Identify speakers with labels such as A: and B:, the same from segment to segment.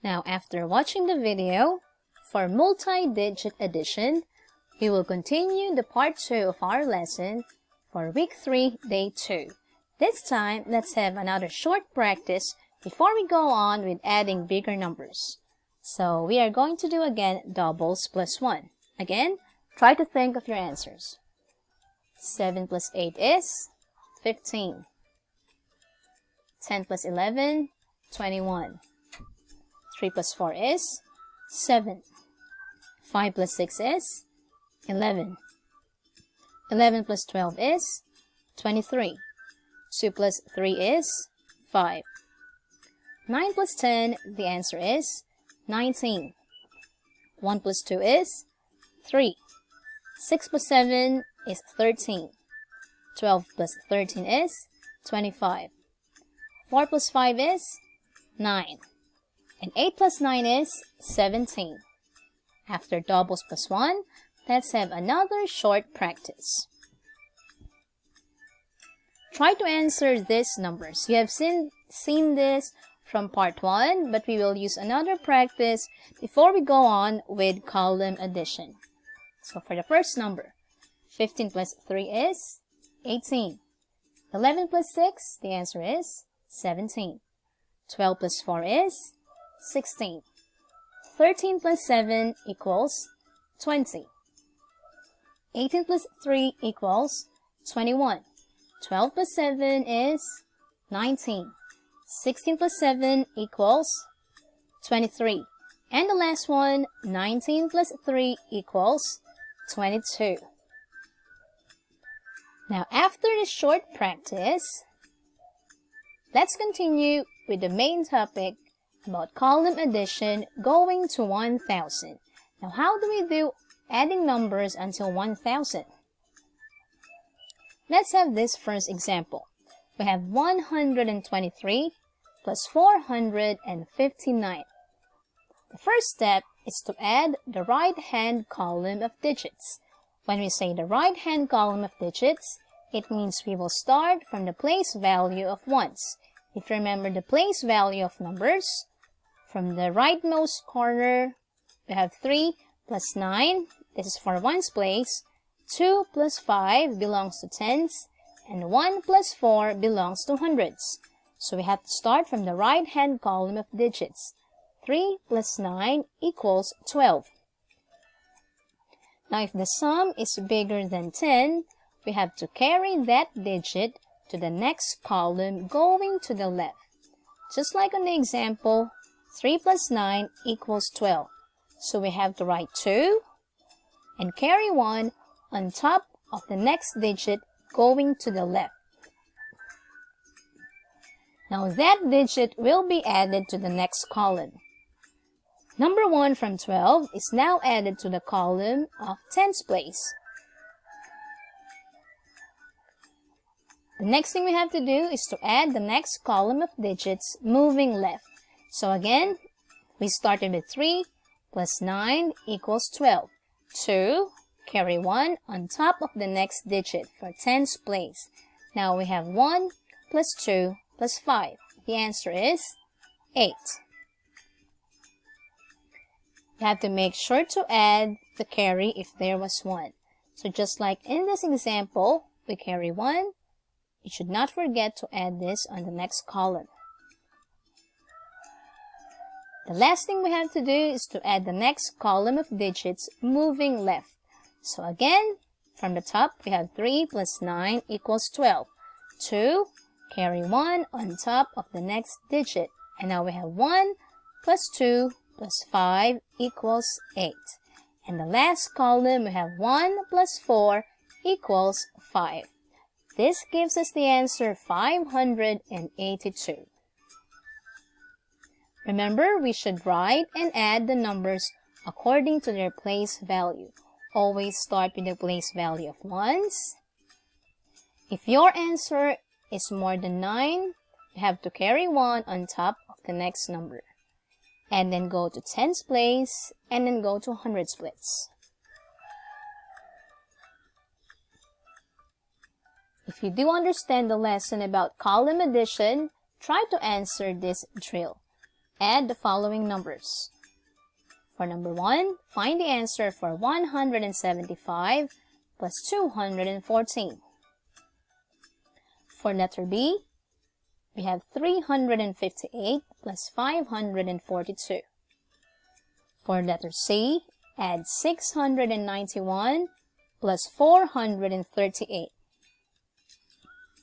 A: Now, after watching the video, for multi-digit addition, we will continue the part 2 of our lesson for week 3, day 2. This time, let's have another short practice before we go on with adding bigger numbers. So, we are going to do again doubles plus 1. Again, try to think of your answers. 7 plus 8 is 15. 10 plus 11, 21. 3 plus 4 is 7. 5 plus 6 is 11. 11 plus 12 is 23. 2 plus 3 is 5. 9 plus 10, the answer is 19. 1 plus 2 is 3. 6 plus 7 is 13. 12 plus 13 is 25. 4 plus 5 is 9. And 8 plus 9 is 17. After doubles plus 1, let's have another short practice. Try to answer these numbers. You have seen this from part 1, but we will use another practice before we go on with column addition. So for the first number, 15 plus 3 is 18. 11 plus 6, the answer is 17. 12 plus 4 is 16. 13 plus 7 equals 20. 18 plus 3 equals 21. 12 plus 7 is 19. 16 plus 7 equals 23. And the last one, 19 plus 3 equals 22. Now, after this short practice, let's continue with the main topic about column addition going to 1,000. Now, how do we do adding numbers until 1,000? Let's have this first example. We have 123 plus 459. The first step is to add the right-hand column of digits. When we say the right-hand column of digits, it means we will start from the place value of ones. If you remember the place value of numbers, from the rightmost corner, we have 3 plus 9. This is for ones place. 2 plus 5 belongs to tens. And 1 plus 4 belongs to hundreds. So we have to start from the right-hand column of digits. 3 plus 9 equals 12. Now, if the sum is bigger than 10, we have to carry that digit to the next column going to the left. Just like on the example, 3 plus 9 equals 12. So we have to write 2 and carry 1 on top of the next digit going to the left. Now that digit will be added to the next column. Number 1 from 12 is now added to the column of tens place. The next thing we have to do is to add the next column of digits moving left. So again, we started with 3 plus 9 equals 12. 2, carry 1 on top of the next digit for tens place. Now we have 1 plus 2 plus 5. The answer is 8. You have to make sure to add the carry if there was 1. So just like in this example, we carry 1. You should not forget to add this on the next column. The last thing we have to do is to add the next column of digits moving left. So again, from the top, we have 3 plus 9 equals 12. 2, carry 1 on top of the next digit. And now we have 1 plus 2 plus 5 equals 8. And the last column, we have 1 plus 4 equals 5. This gives us the answer 582. Remember, we should write and add the numbers according to their place value. Always start with the place value of ones. If your answer is more than 9, you have to carry 1 on top of the next number. And then go to tens place, and then go to hundreds place. If you do understand the lesson about column addition, try to answer this drill. add the following numbers. For number 1, find the answer for 175 plus 214. For letter B, we have 358 plus 542. For letter C, add 691 plus 438.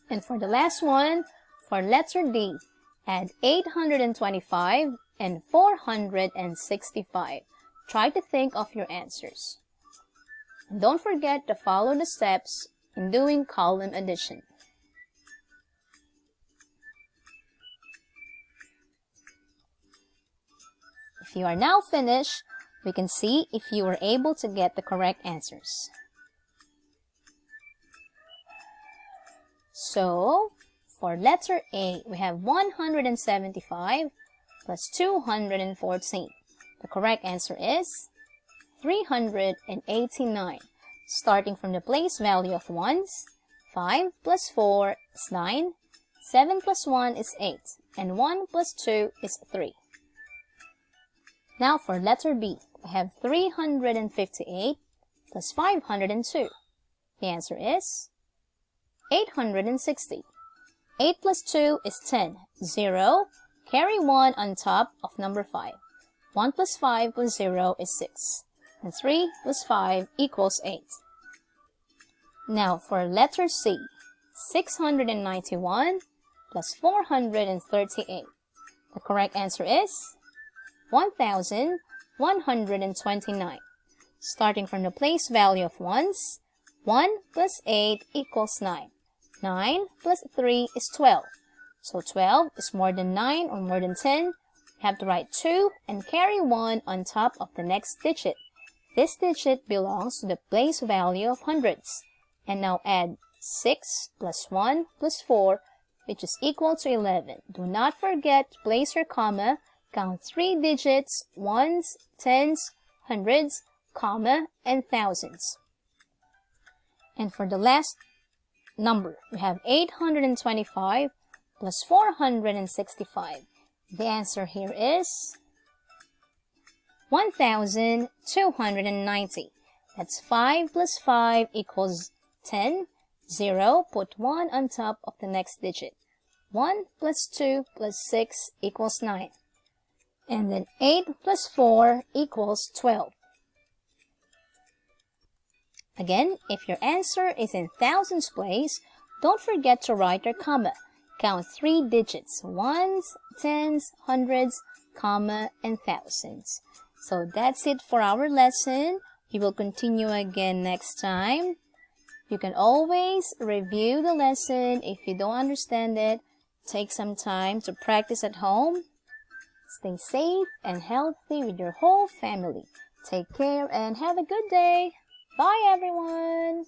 A: And for the last one, for letter D, add 825 and 465. Try to think of your answers. And don't forget to follow the steps in doing column addition. If you are now finished, we can see if you were able to get the correct answers. So, for letter A, we have 175 plus 214. The correct answer is 389. Starting from the place value of ones, 5 plus 4 is 9, 7 plus 1 is 8, and 1 plus 2 is 3. Now for letter B, we have 358 plus 502. The answer is 860. 8 plus 2 is 10. 0. Carry 1 on top of number 5. 1 plus 5 plus 0 is 6. And 3 plus 5 equals 8. Now for letter C, 691 plus 438. The correct answer is 1,129. Starting from the place value of ones, 1 plus 8 equals 9. 9 plus 3 is 12. So 12 is more than 9 or more than 10. You have to write 2 and carry 1 on top of the next digit. This digit belongs to the place value of hundreds. And now add 6 plus 1 plus 4, which is equal to 11. Do not forget to place your comma, count 3 digits, ones, tens, hundreds, comma, and thousands. And for the last number, we have 825 plus 465. The answer here is 1,290. That's 5 plus 5 equals 10. 0, put 1 on top of the next digit. 1 plus 2 plus 6 equals 9. And then 8 plus 4 equals 12. Again, if your answer is in thousands place, don't forget to write your comma. Count 3 digits, ones, tens, hundreds, comma, and thousands. So that's it for our lesson. We will continue again next time. You can always review the lesson if you don't understand it. Take some time to practice at home. Stay safe and healthy with your whole family. Take care and have a good day. Bye, everyone.